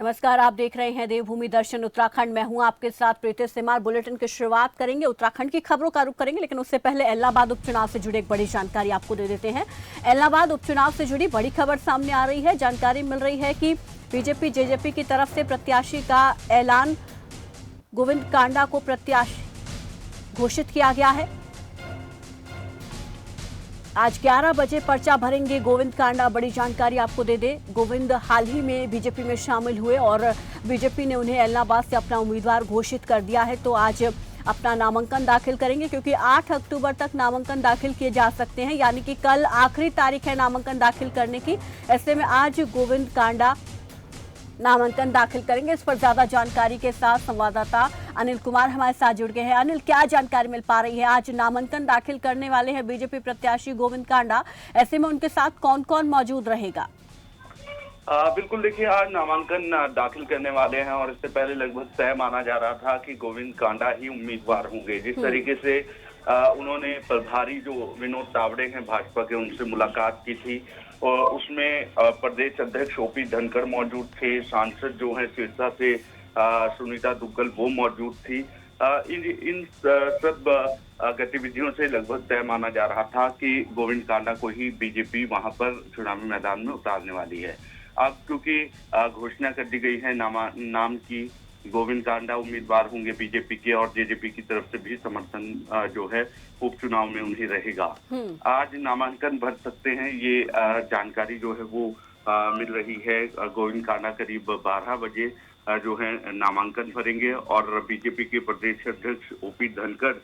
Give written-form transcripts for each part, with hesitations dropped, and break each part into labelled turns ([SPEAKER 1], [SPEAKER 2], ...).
[SPEAKER 1] नमस्कार, आप देख रहे हैं देवभूमि दर्शन उत्तराखंड। मैं हूं आपके साथ प्रीति सिमार। बुलेटिन की शुरुआत करेंगे, उत्तराखंड की खबरों का रुख करेंगे, लेकिन उससे पहले इलाहाबाद उपचुनाव से जुड़ी एक बड़ी जानकारी आपको दे देते हैं। इलाहाबाद उपचुनाव से जुड़ी बड़ी खबर सामने आ रही है। जानकारी मिल रही है कि बीजेपी जेजेपी की तरफ से प्रत्याशी का ऐलान, गोविंद कांडा को प्रत्याशी घोषित किया गया है। आज 11 बजे पर्चा भरेंगे गोविंद कांडा। बड़ी जानकारी आपको दे दे, गोविंद हाल ही में बीजेपी में शामिल हुए और बीजेपी ने उन्हें इलाहाबाद से अपना उम्मीदवार घोषित कर दिया है। तो आज अपना नामांकन दाखिल करेंगे, क्योंकि 8 अक्टूबर तक नामांकन दाखिल किए जा सकते हैं, यानी कि कल आखिरी तारीख है नामांकन दाखिल करने की। ऐसे में आज गोविंद कांडा नामांकन दाखिल करेंगे। इस पर ज्यादा जानकारी के साथ संवाददाता अनिल कुमार हमारे साथ जुड़ गए हैं। अनिल, क्या जानकारी मिल पा रही है? आज नामांकन दाखिल करने वाले हैं बीजेपी प्रत्याशी गोविंद कांडा, ऐसे में उनके साथ कौन कौन मौजूद रहेगा?
[SPEAKER 2] बिल्कुल, देखिए, आज नामांकन दाखिल करने वाले हैं और इससे पहले लगभग तय माना जा रहा था कि गोविंद कांडा ही उम्मीदवार होंगे। जिस तरीके से उन्होंने प्रभारी जो विनोद तावड़े हैं भाजपा के, उनसे मुलाकात की थी और उसमें प्रदेश अध्यक्ष ओपी धनखड़ मौजूद थे, सांसद जो हैं सिरसा से सुनीता दुग्गल वो मौजूद थी। इन सब गतिविधियों से लगभग तय माना जा रहा था कि गोविंद कांडा को ही बीजेपी वहां पर चुनावी मैदान में उतारने वाली है। अब क्योंकि घोषणा कर दी गई है नाम की, गोविंद कांडा उम्मीदवार होंगे बीजेपी के और जेजेपी की तरफ से भी समर्थन जो है उपचुनाव में उन्हें रहेगा। आज नामांकन भर सकते हैं, ये जानकारी जो है वो मिल रही है। गोविंद कांडा करीब 12 बजे जो है नामांकन भरेंगे और बीजेपी के प्रदेश अध्यक्ष ओपी धनखड़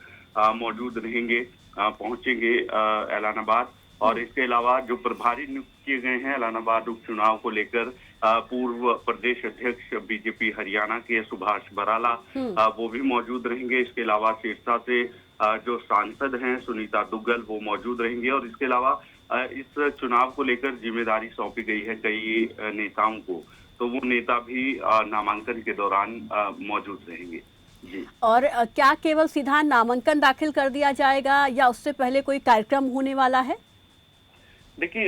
[SPEAKER 2] मौजूद रहेंगे, पहुंचेंगे इलाहाबाद। और इसके अलावा जो प्रभारी नियुक्त किए गए हैं इलाहाबाद उपचुनाव को लेकर, पूर्व प्रदेश अध्यक्ष बीजेपी हरियाणा के सुभाष बराला वो भी मौजूद रहेंगे। इसके अलावा सिरसा से जो सांसद हैं सुनीता दुग्गल वो मौजूद रहेंगे। और इसके अलावा इस चुनाव को लेकर जिम्मेदारी सौंपी गई है कई नेताओं को, तो वो नेता भी नामांकन के दौरान मौजूद रहेंगे। जी।
[SPEAKER 1] और क्या केवल सीधा नामांकन दाखिल कर दिया जाएगा या उससे पहले कोई कार्यक्रम होने वाला है?
[SPEAKER 2] देखिए,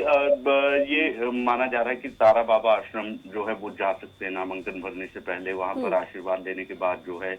[SPEAKER 2] ये माना जा रहा है कि तारा बाबा आश्रम जो है वो जा सकते हैं नामांकन भरने से पहले। वहां पर आशीर्वाद लेने के बाद जो है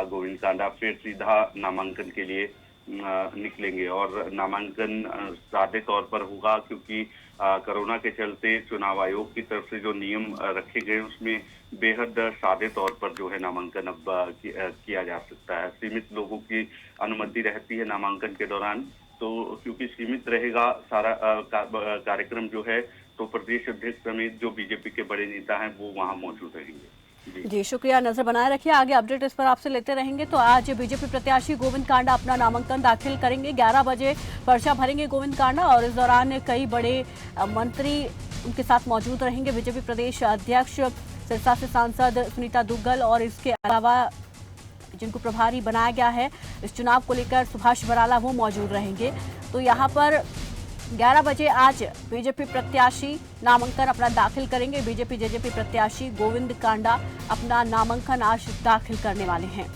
[SPEAKER 2] गोविंद कांडा फिर सीधा नामांकन के लिए निकलेंगे। और नामांकन सादे तौर पर होगा, क्योंकि कोरोना के चलते चुनाव आयोग की तरफ से जो नियम रखे गए उसमें बेहद सादे तौर पर जो है नामांकन अब किया जा सकता है। सीमित लोगों की अनुमति रहती है नामांकन के दौरान, तो क्योंकि सीमित रहेगा सारा कार्यक्रम जो है, तो प्रदेश अध्यक्ष समेत जो बीजेपी के बड़े नेता हैं वो वहां मौजूद रहेंगे।
[SPEAKER 1] जी, शुक्रिया। नजर बनाए रखिए, आगे अपडेट इस पर आपसे लेते रहेंगे। तो आज बीजेपी प्रत्याशी गोविंद कांडा अपना नामांकन दाखिल करेंगे। 11 बजे पर्चा भरेंगे गोविंद कांडा और इस दौरान कई बड़े मंत्री उनके साथ मौजूद रहेंगे। बीजेपी प्रदेश अध्यक्ष, सिरसा से सांसद सुनीता दुग्गल और इसके अलावा जिनको प्रभारी बनाया गया है इस चुनाव को लेकर सुभाष बराला, वो मौजूद रहेंगे। तो यहाँ पर 11 बजे आज बीजेपी प्रत्याशी नामांकन अपना दाखिल करेंगे। बीजेपी जेजेपी प्रत्याशी गोविंद कांडा अपना नामांकन आज दाखिल करने वाले हैं।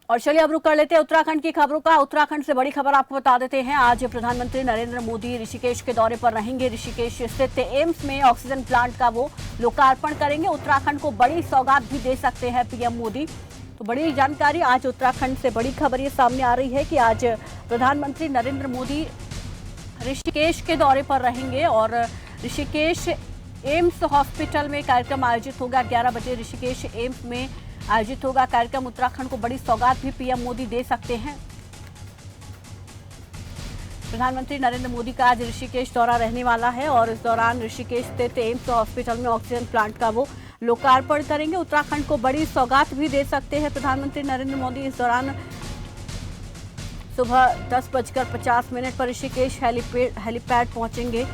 [SPEAKER 1] और चलिए अब रुक कर लेते हैं उत्तराखंड की खबरों का। उत्तराखंड से बड़ी खबर आपको बता देते हैं। आज प्रधानमंत्री नरेंद्र मोदी ऋषिकेश के दौरे पर रहेंगे। ऋषिकेश स्थित एम्स में ऑक्सीजन प्लांट का वो लोकार्पण करेंगे। उत्तराखंड को बड़ी सौगात भी दे सकते हैं पीएम मोदी। तो बड़ी जानकारी, आज उत्तराखंड से बड़ी खबर ये सामने आ रही है कि आज प्रधानमंत्री नरेंद्र मोदी ऋषिकेश के दौरे पर रहेंगे और ऋषिकेश एम्स हॉस्पिटल में कार्यक्रम आयोजित होगा। 11 बजे ऋषिकेश एम्स में आयोजित होगा कार्यक्रम। उत्तराखंड को बड़ी सौगात भी पीएम मोदी दे सकते हैं। प्रधानमंत्री नरेंद्र मोदी का आज ऋषिकेश दौरा रहने वाला है और इस दौरान ऋषिकेश स्थित एम्स हॉस्पिटल में ऑक्सीजन प्लांट का वो लोकार्पण करेंगे। उत्तराखंड को बड़ी सौगात भी दे सकते हैं प्रधानमंत्री नरेंद्र मोदी। इस दौरान सुबह 10:50 पर ऋषिकेश हेलीपैड पहुंचेंगे।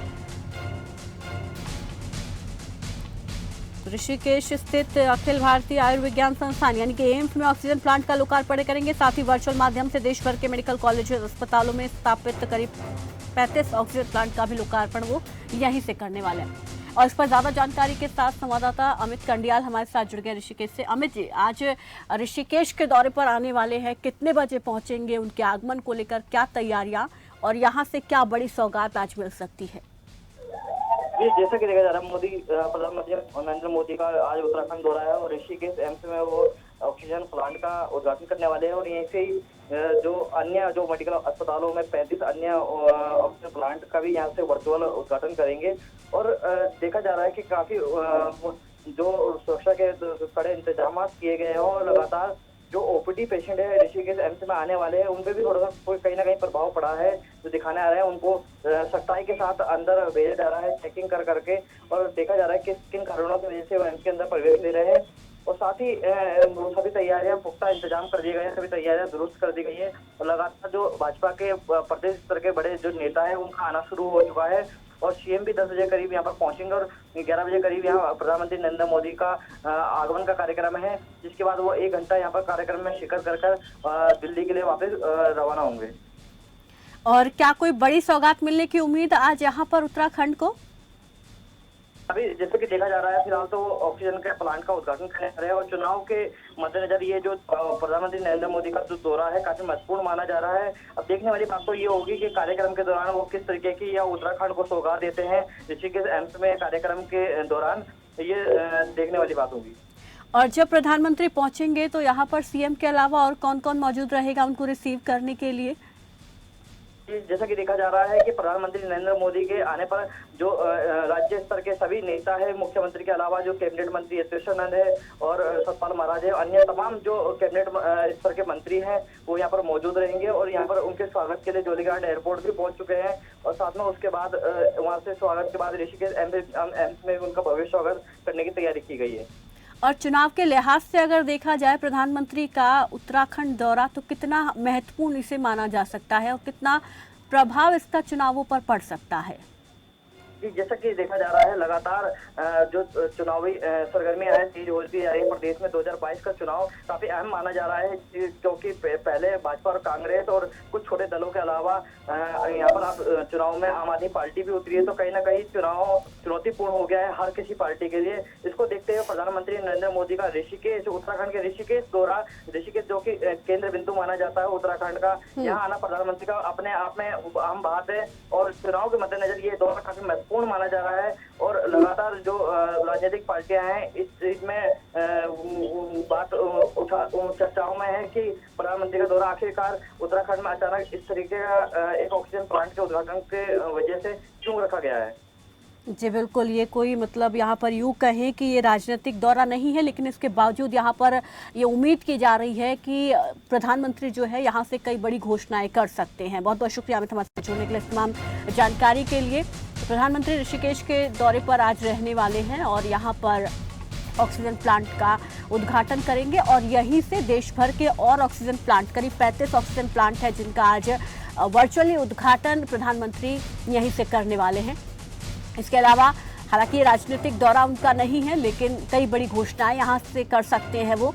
[SPEAKER 1] ऋषिकेश स्थित अखिल भारतीय आयुर्विज्ञान संस्थान यानी कि एम्स में ऑक्सीजन प्लांट का लोकार्पण करेंगे। साथ ही वर्चुअल माध्यम से देश भर के मेडिकल कॉलेज और अस्पतालों में स्थापित करीब 35 ऑक्सीजन प्लांट का भी लोकार्पण वो यहीं से करने वाले हैं। और इस पर ज्यादा जानकारी के साथ संवाददाता अमित कंडियाल हमारे साथ जुड़ गए ऋषिकेश से। अमित जी, आज ऋषिकेश के दौरे पर आने वाले हैं, कितने बजे पहुंचेंगे, उनके आगमन को लेकर क्या तैयारियां और यहाँ से क्या बड़ी सौगात आज मिल सकती है?
[SPEAKER 3] जैसा कि देखा जा रहा है, प्रधानमंत्री नरेंद्र मोदी का आज उत्तराखंड दौरा है और ऋषिकेश एम्स में वो ऑक्सीजन प्लांट का उद्घाटन करने वाले हैं। और यहीं से ही जो मेडिकल अस्पतालों में 35 अन्य ऑक्सीजन प्लांट का भी यहाँ से वर्चुअल उद्घाटन करेंगे। और देखा जा रहा है कि काफी जो सुरक्षा के कड़े इंतजाम किए गए हैं और लगातार जो ओपीडी पेशेंट है ऋषिकेश एम्स में आने वाले हैं उन पे भी थोड़ा सा कहीं ना कहीं प्रभाव पड़ा है। जो दिखाने आ रहे हैं उनको सख्ताई के साथ अंदर भेजा जा रहा है, चेकिंग कर करके, और देखा जा रहा है कि किन कारणों की वजह से वो एम्स के अंदर प्रवेश ले रहे हैं। और साथ ही सभी तैयारियां, पुख्ता इंतजाम कर दिए गए हैं, सभी तैयारियां दुरुस्त कर दी गई है। और लगातार जो भाजपा के प्रदेश स्तर के बड़े जो नेता है उनका आना शुरू हो चुका है। और सीएम भी 10 बजे करीब यहाँ पर पहुंचेंगे और 11 बजे करीब यहाँ प्रधानमंत्री नरेंद्र मोदी का आगमन का कार्यक्रम है, जिसके बाद वो 1 घंटा यहाँ पर कार्यक्रम में शिरकत कर दिल्ली के लिए वापस रवाना होंगे।
[SPEAKER 1] और क्या कोई बड़ी सौगात मिलने की उम्मीद आज यहाँ पर उत्तराखंड को?
[SPEAKER 3] अभी जैसे कि देखा जा रहा है, फिलहाल तो ऑक्सीजन के प्लांट का उद्घाटन करने जा रहे हैं और चुनाव के मद्देनजर ये जो प्रधानमंत्री नरेंद्र मोदी का जो दौरा है काफी महत्वपूर्ण माना जा रहा है। अब देखने वाली बात तो ये होगी कि कार्यक्रम के दौरान वो किस तरीके की या उत्तराखंड को सौगात देते हैं ऋषिकेश एम्स में कार्यक्रम के दौरान, ये देखने वाली बात होगी।
[SPEAKER 1] और जब प्रधानमंत्री पहुंचेंगे तो यहाँ पर सीएम के अलावा और कौन कौन मौजूद रहेगा उनको रिसीव करने के लिए?
[SPEAKER 3] जैसा कि देखा जा रहा है कि प्रधानमंत्री नरेंद्र मोदी के आने पर जो राज्य स्तर के सभी नेता है, मुख्यमंत्री के अलावा जो कैबिनेट मंत्री यशवंत है और सतपाल महाराज है, अन्य तमाम जो कैबिनेट स्तर के मंत्री हैं वो यहाँ पर मौजूद रहेंगे। और यहाँ पर उनके स्वागत के लिए जोलीग्रांट एयरपोर्ट भी पहुंच चुके हैं। और साथ में उसके बाद वहाँ से स्वागत के बाद ऋषिकेश एम्स में उनका भव्य स्वागत करने की तैयारी की गई है।
[SPEAKER 1] और चुनाव के लिहाज से अगर देखा जाए प्रधानमंत्री का उत्तराखंड दौरा, तो कितना महत्वपूर्ण इसे माना जा सकता है और कितना प्रभाव इसका चुनावों पर पड़ सकता है?
[SPEAKER 3] जैसा कि देखा जा रहा है, लगातार जो चुनावी सरगर्मियां हैं तेज होती जा रही है। प्रदेश में 2022 का चुनाव काफी अहम माना जा रहा है, क्योंकि पहले भाजपा और कांग्रेस और कुछ छोटे दलों के अलावा यहाँ पर आप चुनाव में आम आदमी पार्टी भी उतरी है, तो कहीं ना कहीं चुनाव चुनौतीपूर्ण हो गया है हर किसी पार्टी के लिए। इसको देखते हुए प्रधानमंत्री नरेंद्र मोदी का ऋषिकेश, उत्तराखंड के ऋषिकेश दौरा, ऋषिकेश जो कि केंद्र बिंदु माना जाता है उत्तराखंड का, यहाँ आना प्रधानमंत्री का अपने आप में अहम बात है। और चुनाव के मद्देनजर ये दौरा काफी महत्वपूर्ण माना जा रहा है। और लगातार जो राजनीतिक पार्टियां हैं इस चीज में बात चर्चाओं में है कि प्रधानमंत्री का दौरा आखिरकार उत्तराखंड में अचानक इस तरीके का एक ऑक्सीजन प्लांट के उद्घाटन के वजह से क्यों रखा गया है।
[SPEAKER 1] जी बिल्कुल, ये कोई मतलब यहाँ पर यूँ कहें कि ये राजनीतिक दौरा नहीं है, लेकिन इसके बावजूद यहाँ पर ये उम्मीद की जा रही है कि प्रधानमंत्री जो है यहाँ से कई बड़ी घोषणाएं कर सकते हैं। बहुत बहुत शुक्रिया अमित हमारे साथ जुड़ने के लिए, तमाम जानकारी के लिए। प्रधानमंत्री ऋषिकेश के दौरे पर आज रहने वाले हैं और यहाँ पर ऑक्सीजन प्लांट का उद्घाटन करेंगे और यहीं से देश भर के और ऑक्सीजन प्लांट, करीब 35 ऑक्सीजन प्लांट है जिनका आज वर्चुअली उद्घाटन प्रधानमंत्री यहीं से करने वाले हैं। इसके अलावा हालांकि राजनीतिक दौरा उनका नहीं है, लेकिन कई बड़ी घोषणाएं यहां से कर सकते हैं वो,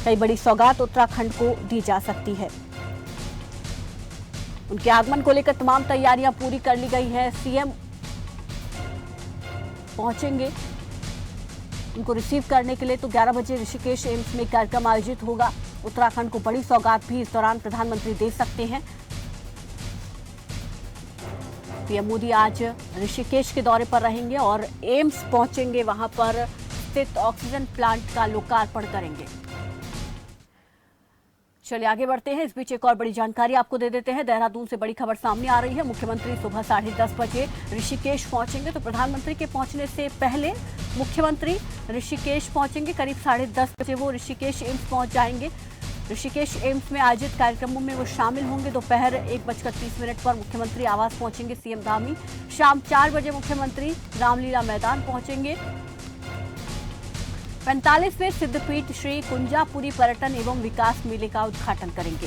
[SPEAKER 1] कई बड़ी सौगात उत्तराखंड को दी जा सकती है। उनके आगमन को लेकर तमाम तैयारियां पूरी कर ली गई है। सीएम पहुंचेंगे उनको रिसीव करने के लिए, तो 11 बजे ऋषिकेश एम्स में कार्यक्रम आयोजित होगा। उत्तराखंड को बड़ी सौगात भी इस दौरान प्रधानमंत्री दे सकते हैं। पीएम मोदी आज ऋषिकेश के दौरे पर रहेंगे और एम्स पहुंचेंगे, वहां पर स्थित ऑक्सीजन प्लांट का लोकार्पण करेंगे। चलिए आगे बढ़ते हैं। इस बीच एक और बड़ी जानकारी आपको दे देते हैं। देहरादून से बड़ी खबर सामने आ रही है। मुख्यमंत्री सुबह 10:30 बजे ऋषिकेश पहुंचेंगे, तो प्रधानमंत्री के पहुंचने से पहले मुख्यमंत्री ऋषिकेश पहुंचेंगे। करीब 10:30 बजे वो ऋषिकेश एम्स पहुंच जाएंगे। ऋषिकेश एम्स में आयोजित कार्यक्रमों में वो शामिल होंगे। दोपहर 1:30 पर मुख्यमंत्री आवास पहुंचेंगे सीएम धामी। शाम 4 बजे मुख्यमंत्री रामलीला मैदान पहुंचेंगे। 45वें सिद्धपीठ श्री कुंजापुरी पर्यटन एवं विकास मेले का उद्घाटन करेंगे।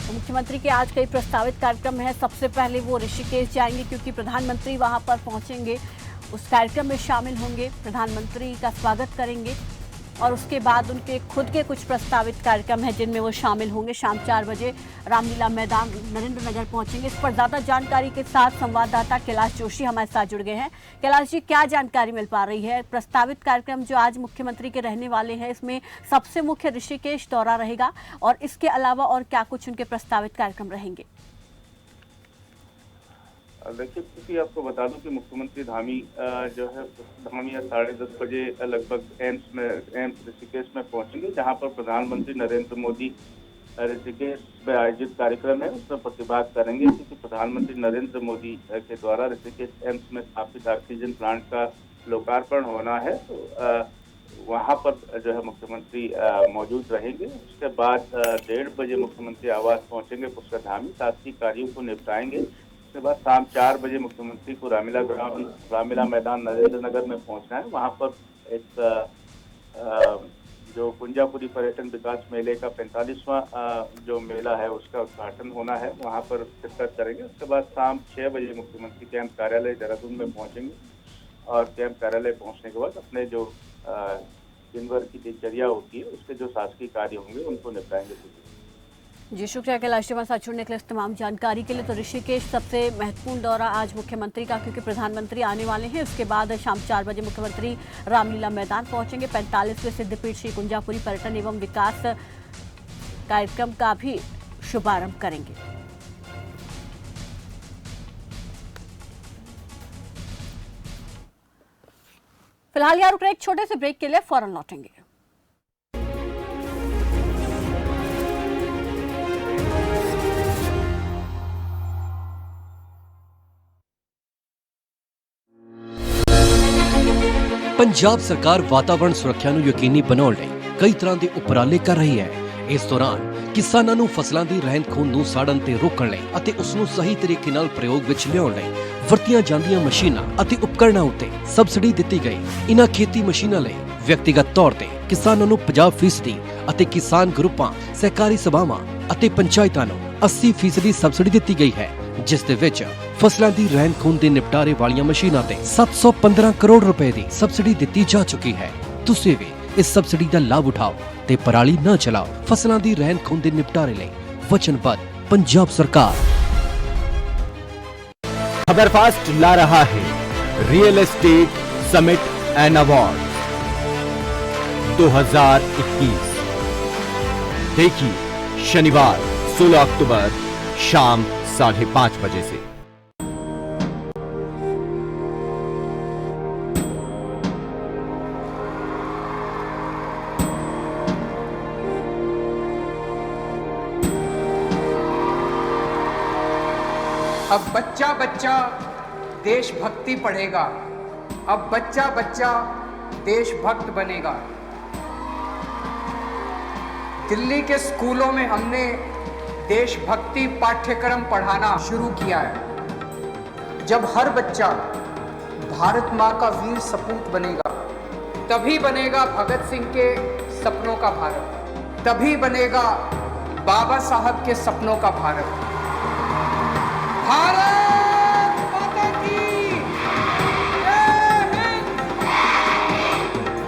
[SPEAKER 1] तो मुख्यमंत्री के आज कई प्रस्तावित कार्यक्रम हैं। सबसे पहले वो ऋषिकेश जाएंगे, क्योंकि प्रधानमंत्री वहां पर पहुंचेंगे उस कार्यक्रम में शामिल होंगे, प्रधानमंत्री का स्वागत करेंगे और उसके बाद उनके खुद के कुछ प्रस्तावित कार्यक्रम हैं जिनमें वो शामिल होंगे। शाम 4 बजे रामलीला मैदान नरेंद्र नगर पहुंचेंगे। इस पर ज्यादा जानकारी के साथ संवाददाता कैलाश जोशी हमारे साथ जुड़ गए हैं। कैलाश जी, क्या जानकारी मिल पा रही है? प्रस्तावित कार्यक्रम जो आज मुख्यमंत्री के रहने वाले हैं, इसमें सबसे मुख्य ऋषिकेश दौरा रहेगा और इसके अलावा और क्या कुछ उनके प्रस्तावित कार्यक्रम रहेंगे?
[SPEAKER 2] देखिए, क्योंकि आपको बता दूं कि मुख्यमंत्री धामी जो है धामी 10:30 बजे लगभग एम्स ऋषिकेश में पहुंचेंगे, जहां पर प्रधानमंत्री नरेंद्र मोदी ऋषिकेश में आयोजित कार्यक्रम है उसमें प्रतिभाग करेंगे। क्योंकि प्रधानमंत्री नरेंद्र मोदी के द्वारा ऋषिकेश एम्स में स्थापित ऑक्सीजन प्लांट का लोकार्पण होना है, तो वहां पर जो है मुख्यमंत्री मौजूद रहेंगे। उसके बाद 1:30 बजे मुख्यमंत्री आवास पहुंचेंगे पुष्कर धामी, शासकीय कार्यों को निपटाएंगे। उसके बाद शाम 4 बजे मुख्यमंत्री को रामलीला मैदान नरेंद्र नगर में पहुंचना है। वहां पर एक जो कुंजापुरी पर्यटन विकास मेले का 45वां जो मेला है उसका उद्घाटन होना है, वहां पर शिरकत करेंगे। उसके बाद शाम 6 बजे मुख्यमंत्री कैंप कार्यालय देहरादून में पहुंचेंगे और कैंप कार्यालय पहुंचने के बाद अपने जो दिन भर की दिनचर्या होती है उसके जो शासकीय कार्य होंगे उनको निपटाएंगे।
[SPEAKER 1] जी, शुक्रिया कैलाश जी, हमारे साथ जुड़ने के लिए, इस तमाम जानकारी के लिए। तो ऋषिकेश सबसे महत्वपूर्ण दौरा आज मुख्यमंत्री का, क्योंकि प्रधानमंत्री आने वाले हैं। उसके बाद शाम 4 बजे मुख्यमंत्री रामलीला मैदान पहुंचेंगे। 45वें सिद्धपीठ श्री कुंजापुरी पर्यटन एवं विकास कार्यक्रम का भी शुभारंभ करेंगे। फिलहाल यहाँ रुक रहे एक छोटे से ब्रेक के लिए, फौरन लौटेंगे।
[SPEAKER 4] ਪੰਜਾਬ ਸਰਕਾਰ ਵਾਤਾਵਰਣ ਸੁਰੱਖਿਆ ਨੂੰ ਯਕੀਨੀ ਬਣਾਉਣ ਲਈ ਕਈ ਤਰ੍ਹਾਂ ਦੇ ਉਪਰਾਲੇ ਕਰ ਰਹੀ ਹੈ। ਇਸ ਦੌਰਾਨ ਕਿਸਾਨਾਂ ਨੂੰ ਫਸਲਾਂ ਦੀ ਰਹਿੰਦ-ਖੂੰਹਦ ਨੂੰ ਸਾੜਨ ਤੇ ਰੋਕਣ ਲਈ ਅਤੇ ਉਸ ਨੂੰ ਸਹੀ ਤਰੀਕੇ ਨਾਲ ਪ੍ਰਯੋਗ ਵਿੱਚ ਲਿਆਉਣ ਲਈ ਵਰਤੀਆਂ ਜਾਂਦੀਆਂ ਮਸ਼ੀਨਾਂ ਅਤੇ ਉਪਕਰਨਾਂ ਉੱਤੇ ਸਬਸਿਡੀ ਦਿੱਤੀ ਗਈ। ਇਨ੍ਹਾਂ ਖੇਤੀ ਮਸ਼ੀਨਾਂ ਲਈ ਵਿਅਕਤੀਗਤ ਤੌਰ ਤੇ ਕਿਸਾਨਾਂ ਨੂੰ 50% ਅਤੇ ਕਿਸਾਨ ਗਰੁੱਪਾਂ, ਸਹਿਕਾਰੀ ਸਭਾਵਾਂ ਅਤੇ ਪੰਚਾਇਤਾਂ ਨੂੰ 80% ਸਬਸਿਡੀ ਦਿੱਤੀ ਗਈ ਹੈ, ਜਿਸ ਦੇ ਵਿੱਚ ਫਸਲਾਂ ਦੀ ਰਹਿੰਦ-ਖੂੰਹਦ ਦੇ ਨਿਪਟਾਰੇ ਵਾਲੀਆਂ ਮਸ਼ੀਨਾਂ ਤੇ 715 ਕਰੋੜ ਰੁਪਏ ਦੀ ਸਬਸਿਡੀ ਦਿੱਤੀ ਜਾ ਚੁੱਕੀ ਹੈ। ਤੁਸੀਂ ਵੀ ਇਸ ਸਬਸਿਡੀ ਦਾ ਲਾਭ ਉਠਾਓ ਤੇ ਪਰਾਲੀ ਨਾ ਚਲਾਓ। ਫਸਲਾਂ ਦੀ ਰਹਿੰਦ-ਖੂੰਹਦ ਦੇ ਨਿਪਟਾਰੇ ਲਈ वचनबद्ध पंजाब सरकार।
[SPEAKER 5] खबरफास्ट ला रहा है real estate summit and award 2021। देखिए शनिवार 16 अक्टूबर शाम 5:30 बजे से।
[SPEAKER 6] अब बच्चा बच्चा देशभक्ति पढ़ेगा, अब बच्चा बच्चा देशभक्त बनेगा। दिल्ली के स्कूलों में हमने देशभक्ति पाठ्यक्रम पढ़ाना शुरू किया है। जब हर बच्चा भारत माँ का वीर सपूत बनेगा, तभी बनेगा भगत सिंह के सपनों का भारत, तभी बनेगा बाबा साहब के सपनों का भारत। भारत माता की जय हिंद,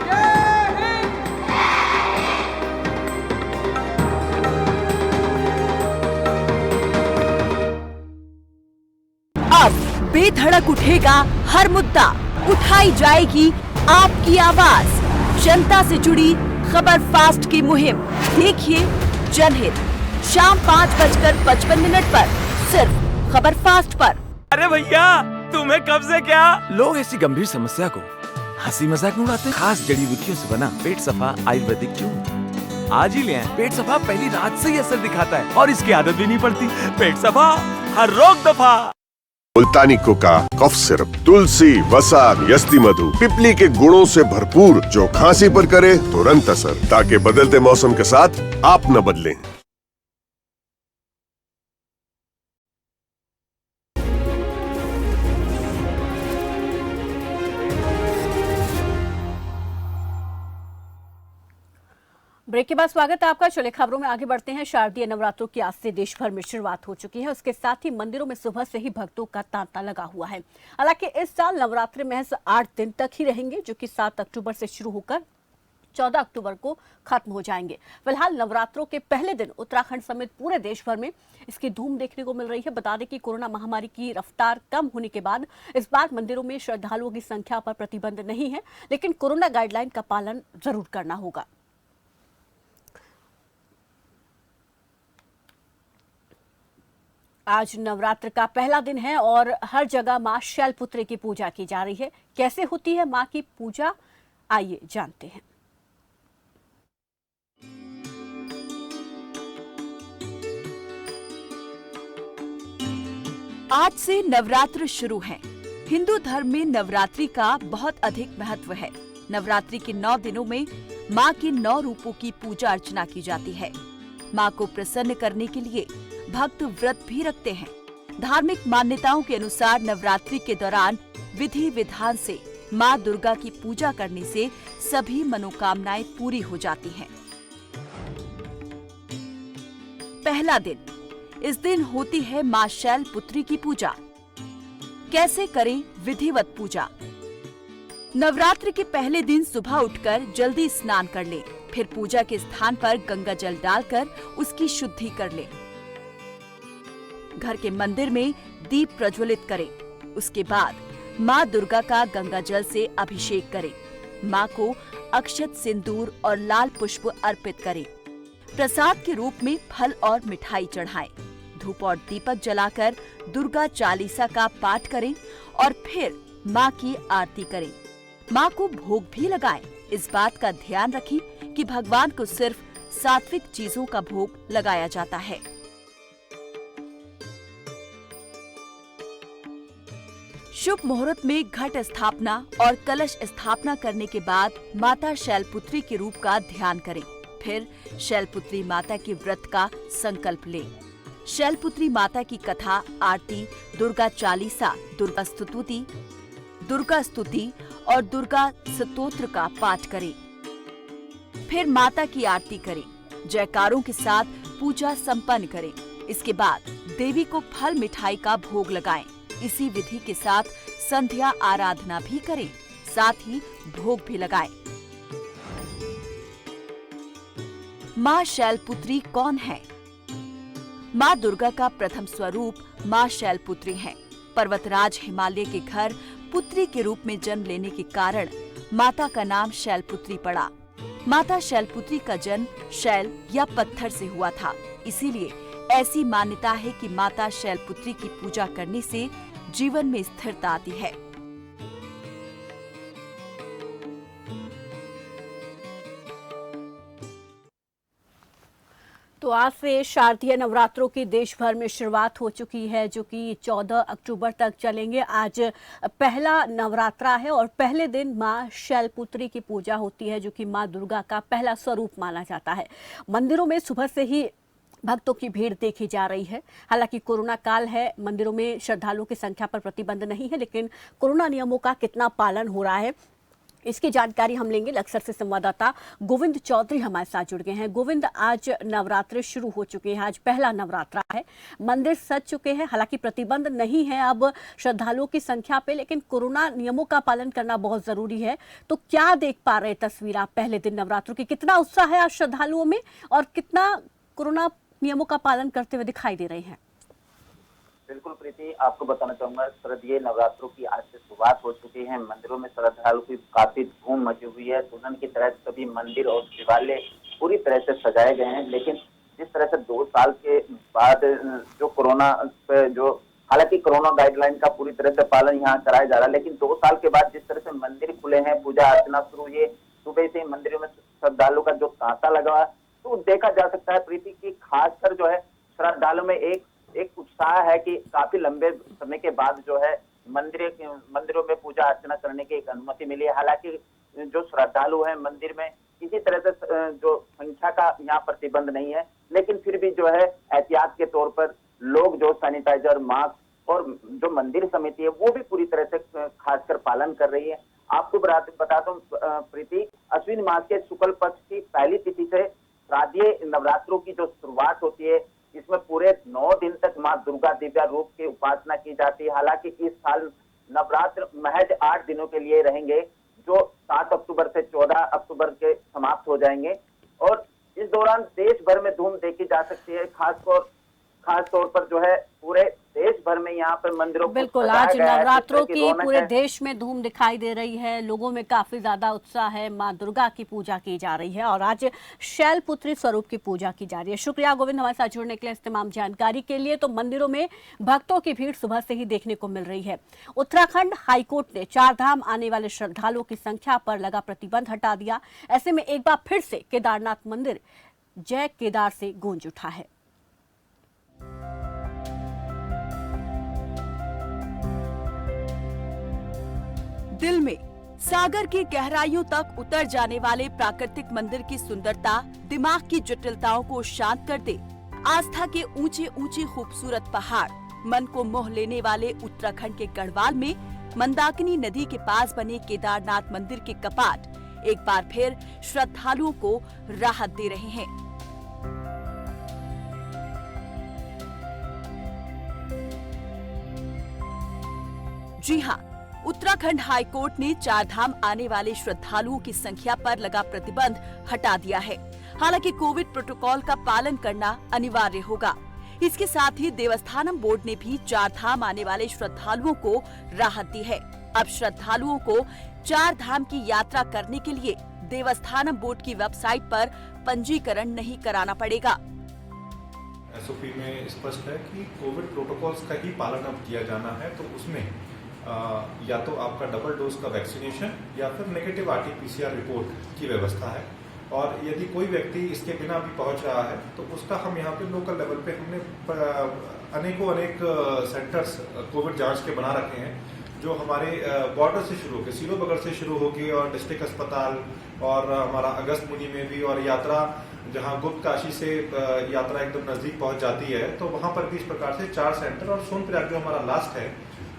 [SPEAKER 6] जय हिंद।
[SPEAKER 1] अब बेधड़क उठेगा हर मुद्दा, उठाई जाएगी आपकी आवाज। जनता से जुड़ी खबर फास्ट की मुहिम देखिए जनहित, शाम 5:55 पर सिर्फ खबर फास्ट पर।
[SPEAKER 7] अरे भैया, तुम्हें कब से क्या? लोग ऐसी गंभीर समस्या को हंसी मजाक में उड़ाते हैं। खास जड़ी बूटियों से बना पेट सफा आयुर्वेदिक क्यों? आज ही ले आएं। पेट सफा पहली रात से ही असर दिखाता है और इसकी आदत भी नहीं पड़ती। पेट सफा, हर रोग दफा।
[SPEAKER 8] मुल्तानी कोका, कफ सिरप, तुलसी, वसा, यस्ती मधु, पिपली के गुणों से भरपूर, जो खांसी पर करे तुरंत असर, ताकि बदलते मौसम के साथ आप न बदलें।
[SPEAKER 1] ब्रेक के बाद स्वागत है आपका। चले खबरों में आगे बढ़ते हैं। शारदीय नवरात्रों की आज से देश भर में शुरुआत हो चुकी है। उसके साथ ही मंदिरों में सुबह से ही भक्तों का तांता लगा हुआ है। हालांकि इस साल नवरात्रि महज 8 दिन तक ही रहेंगे, जो कि 7 अक्टूबर से शुरू होकर 14 अक्टूबर को खत्म हो जाएंगे। फिलहाल नवरात्रों के पहले दिन उत्तराखंड समेत पूरे देश भर में इसकी धूम देखने को मिल रही है। बता दें कि कोरोना महामारी की रफ्तार कम होने के बाद इस बार मंदिरों में श्रद्धालुओं की संख्या पर प्रतिबंध नहीं है, लेकिन कोरोना गाइडलाइन का पालन जरूर करना होगा। आज नवरात्र का पहला दिन है और हर जगह मां शैलपुत्री की पूजा की जा रही है। कैसे होती है मां की पूजा, आइए जानते हैं।
[SPEAKER 9] आज से नवरात्र शुरू है। हिंदू धर्म में नवरात्रि का बहुत अधिक महत्व है। नवरात्रि के 9 दिनों में मां के 9 रूपों की पूजा अर्चना की जाती है। मां को प्रसन्न करने के लिए भक्त व्रत भी रखते हैं। धार्मिक मान्यताओं के अनुसार नवरात्रि के दौरान विधि विधान से मां दुर्गा की पूजा करने से सभी मनोकामनाएं पूरी हो जाती हैं। पहला दिन, इस दिन होती है मां शैलपुत्री की पूजा। कैसे करें विधिवत पूजा? नवरात्र के पहले दिन सुबह उठकर जल्दी स्नान कर लें, फिर पूजा के स्थान पर गंगा जल डालकर उसकी शुद्धि कर लें। घर के मंदिर में दीप प्रज्वलित करें। उसके बाद मां दुर्गा का गंगा जल से अभिषेक करें। मां को अक्षत, सिंदूर और लाल पुष्प अर्पित करें। प्रसाद के रूप में फल और मिठाई चढ़ाएं। धूप और दीपक जलाकर दुर्गा चालीसा का पाठ करें और फिर मां की आरती करें। मां को भोग भी लगाएं। इस बात का ध्यान रखें कि भगवान को सिर्फ सात्विक चीजों का भोग लगाया जाता है। शुभ मुहूर्त में घट स्थापना और कलश स्थापना करने के बाद माता शैलपुत्री के रूप का ध्यान करें। फिर शैलपुत्री माता के व्रत का संकल्प लें। शैलपुत्री माता की कथा, आरती, दुर्गा चालीसा, दुर्गा स्तुति और दुर्गा स्तोत्र का पाठ करें। फिर माता की आरती करें। जयकारों के साथ पूजा संपन्न करें। इसके बाद देवी को फल मिठाई का भोग लगाएं। इसी विधि के साथ संध्या आराधना भी करें, साथ ही भोग भी लगाएं। मां शैलपुत्री कौन है? मां दुर्गा का प्रथम स्वरूप मां शैलपुत्री है। पर्वतराज हिमालय के घर पुत्री के रूप में जन्म लेने के कारण माता का नाम शैलपुत्री पड़ा। माता शैलपुत्री का जन्म शैल या पत्थर से हुआ था। इसीलिए ऐसी मान्यता है कि माता शैलपुत्री की पूजा करने से जीवन में स्थिरता आती है।
[SPEAKER 1] तो आज से शारदीय नवरात्रों की देश भर में शुरुआत हो चुकी है, जो कि 14 अक्टूबर तक चलेंगे। आज पहला नवरात्रा है और पहले दिन मां शैलपुत्री की पूजा होती है, जो कि मां दुर्गा का पहला स्वरूप माना जाता है। मंदिरों में सुबह से ही भक्तों की भीड़ देखी जा रही है। हालांकि कोरोना काल है, मंदिरों में श्रद्धालुओं की संख्या पर प्रतिबंध नहीं है, लेकिन कोरोना नियमों का कितना पालन हो रहा है, इसकी जानकारी हम लेंगे। लक्सर से संवाददाता गोविंद चौधरी हमारे साथ जुड़ गए हैं। गोविंद, आज नवरात्र शुरू हो चुके हैं, आज पहला नवरात्रा है, मंदिर सज चुके हैं। हालांकि प्रतिबंध नहीं है अब श्रद्धालुओं की संख्या पे, लेकिन कोरोना नियमों का पालन करना बहुत जरूरी है। तो क्या देख पा रहे तस्वीर आप पहले दिन नवरात्रों की? कितना उत्साह है आज श्रद्धालुओं में और कितना कोरोना नियमों का पालन करते हुए दिखाई दे रहे हैं?
[SPEAKER 3] बिल्कुल प्रीति, आपको बताना चाहूंगा, शारदीय नवरात्रों की आज से शुरुआत हो चुकी है। मंदिरों में श्रद्धालुओं की काफी धूम मची हुई है। दुल्हन की तरह सभी मंदिर और शिवालय पूरी तरह से सजाए गए हैं। लेकिन जिस तरह से 2 साल के बाद जो कोरोना पे जो हालांकि कोरोना गाइडलाइन का पूरी तरह से पालन यहाँ कराया जा रहा है, लेकिन 2 साल के बाद जिस तरह से मंदिर खुले हैं, पूजा अर्चना शुरू हुई है, सुबह से ही मंदिरों में श्रद्धालुओं का जो तांता लगा, तो देखा जा सकता है प्रीति की खासकर जो है श्रद्धालुओं में एक उत्साह है कि काफी लंबे समय के बाद जो है मंदिरों में पूजा अर्चना करने की एक अनुमति मिली है। हालांकि जो श्रद्धालु हैं मंदिर में किसी तरह से जो संख्या का यहाँ प्रतिबंध नहीं है, लेकिन फिर भी जो है एहतियात के तौर पर लोग जो सैनिटाइजर, मास्क और जो मंदिर समिति है वो भी पूरी तरह से खासकर पालन कर रही है। आपको बता दूं प्रीति, अश्विन मास के शुक्ल पक्ष की पहली तिथि से शारदीय नवरात्रों की जो शुरुआत होती है, इसमें पूरे 9 दिन तक मां दुर्गा दिव्या रूप की उपासना की जाती है। हालांकि इस साल नवरात्र महज 8 दिनों के लिए रहेंगे, जो 7 अक्टूबर से 14 अक्टूबर के समाप्त हो जाएंगे। और इस दौरान देश भर में धूम देखी जा सकती है। खास तौर पर जो है पूरे देश भर में यहाँ पर मंदिरों को
[SPEAKER 1] बिल्कुल,
[SPEAKER 3] सजाया
[SPEAKER 1] आज
[SPEAKER 3] गया है।
[SPEAKER 1] नवरात्रों
[SPEAKER 3] जिससे
[SPEAKER 1] की
[SPEAKER 3] रौनक
[SPEAKER 1] पूरे
[SPEAKER 3] है।
[SPEAKER 1] देश में धूम दिखाई दे रही है। लोगों में काफी ज्यादा उत्साह है। मां दुर्गा की पूजा की जा रही है और आज शैलपुत्री स्वरूप की पूजा की जा रही है। शुक्रिया गोविंद हमारे साथ जुड़ने के लिए, इस तमाम जानकारी के लिए। तो मंदिरों में भक्तों की भीड़ सुबह से ही देखने को मिल रही है। उत्तराखंड हाईकोर्ट ने 4 धाम आने वाले श्रद्धालुओं की संख्या पर लगा प्रतिबंध हटा दिया। ऐसे में एक बार फिर से केदारनाथ मंदिर जय केदार से गूंज उठा है।
[SPEAKER 9] दिल में सागर की गहराइयों तक उतर जाने वाले प्राकृतिक मंदिर की सुंदरता दिमाग की जटिलताओं को शांत कर दे। आस्था के ऊंचे ऊंचे खूबसूरत पहाड़, मन को मोह लेने वाले उत्तराखंड के गढ़वाल में मंदाकिनी नदी के पास बने केदारनाथ मंदिर के कपाट एक बार फिर श्रद्धालुओं को राहत दे रहे हैं। जी हाँ, उत्तराखंड हाईकोर्ट ने 4 धाम आने वाले श्रद्धालुओं की संख्या पर लगा प्रतिबंध हटा दिया है। हालांकि कोविड प्रोटोकॉल का पालन करना अनिवार्य होगा। इसके साथ ही देवस्थानम बोर्ड ने भी 4 धाम आने वाले श्रद्धालुओं को राहत दी है। अब श्रद्धालुओं को 4 धाम की यात्रा करने के लिए देवस्थानम बोर्ड की वेबसाइट पर पंजीकरण नहीं कराना पड़ेगा।
[SPEAKER 10] एसओपी में स्पष्ट है कि कोविड प्रोटोकॉल्स का ही पालन अब किया जाना है, तो उसमें या तो आपका डबल डोज का वैक्सीनेशन या फिर नेगेटिव आरटी-पीसीआर रिपोर्ट की व्यवस्था है। और यदि कोई व्यक्ति इसके बिना भी पहुंच रहा है तो उसका हम यहाँ पे लोकल लेवल पे हमने अनेक सेंटर्स कोविड जांच के बना रखे हैं, जो हमारे बॉर्डर से शुरू होकर सीलो बगर से शुरू होगी और डिस्ट्रिक्ट अस्पताल और हमारा अगस्त मुनि में भी, और यात्रा जहाँ गुप्त काशी से यात्रा एकदम नजदीक पहुंच जाती है तो वहां पर भी इस प्रकार से 4 सेंटर, और सोनप्रयाग जो हमारा लास्ट है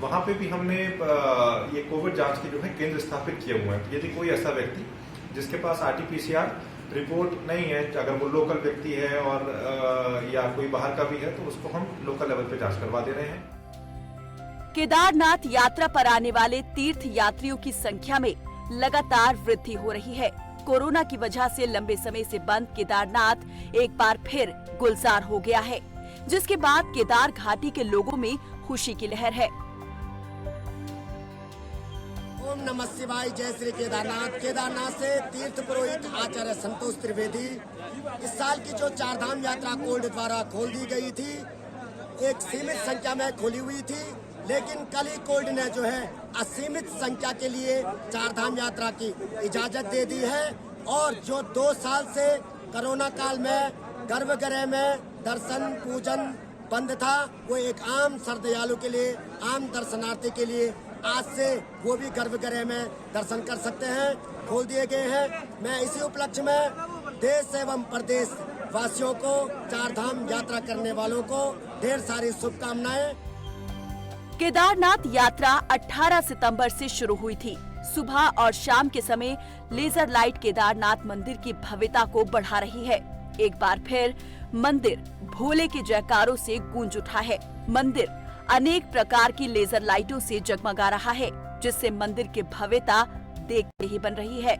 [SPEAKER 10] वहां पे भी हमने ये कोविड जांच के जो है केंद्र स्थापित किए हुए हैं। यदि कोई ऐसा व्यक्ति जिसके पास आरटी-पीसीआर रिपोर्ट नहीं है, अगर वो लोकल व्यक्ति है और या कोई बाहर का भी है, तो उसको हम लोकल लेवल पे जांच करवा दे रहे हैं।
[SPEAKER 9] केदारनाथ यात्रा पर आने वाले तीर्थ यात्रियों की संख्या में लगातार वृद्धि हो रही है। कोरोना की वजह से लंबे समय से बंद केदारनाथ एक बार फिर गुलजार हो गया है, जिसके बाद केदार घाटी के लोगों में खुशी की लहर है।
[SPEAKER 11] ओम नमः शिवाय, जय श्री केदारनाथ। केदारनाथ से तीर्थ पुरोहित आचार्य संतोष त्रिवेदी। इस साल की जो 4 धाम यात्रा कोल्ड द्वारा खोल दी गई थी, एक सीमित संख्या में खोली हुई थी, लेकिन कल ही कोल्ड ने जो है असीमित संख्या के लिए 4 धाम यात्रा की इजाजत दे दी है। और जो 2 साल से कोरोना काल में गर्भगृह में दर्शन पूजन बंद था, वो एक आम श्रद्धालु के लिए, आम दर्शनार्थी के लिए आज से वो भी गर्भगृह में दर्शन कर सकते हैं, खोल दिए गए हैं। मैं इसी उपलक्ष्य में देश एवं प्रदेश वासियों को, 4 धाम यात्रा करने वालों को ढेर सारी शुभकामनाएं।
[SPEAKER 9] केदारनाथ यात्रा 18 सितंबर से शुरू हुई थी। सुबह और शाम के समय लेजर लाइट केदारनाथ मंदिर की भव्यता को बढ़ा रही है। एक बार फिर मंदिर भोले के जयकारों से गूंज उठा है। मंदिर अनेक प्रकार की लेजर लाइटों से जगमगा रहा है, जिससे मंदिर की भव्यता देखते ही बन रही है।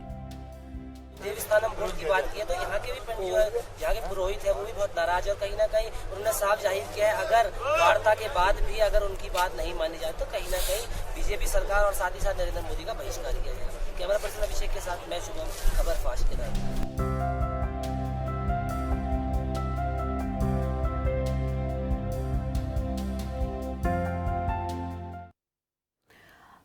[SPEAKER 12] देवस्थानम बोर्ड की बात की है तो यहाँ के भी जो है, यहाँ के पुरोहित है वो भी बहुत नाराज है, और कहीं ना कहीं उन्होंने साफ जाहिर किया है अगर वार्ता के बाद भी अगर उनकी बात नहीं मानी जाए तो कहीं ना कहीं बीजेपी सरकार और साथ ही साथ नरेंद्र मोदी का बहिष्कार किया जाएगा। कैमरा पर्सन अभिषेक के साथ मैं शुभम, खबर फास्ट केदार।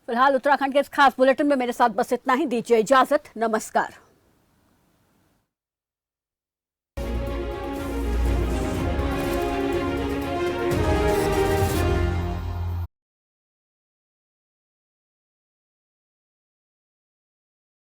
[SPEAKER 1] फिलहाल उत्तराखंड के इस खास बुलेटिन में मेरे साथ बस इतना ही। दीजिए इजाजत, नमस्कार।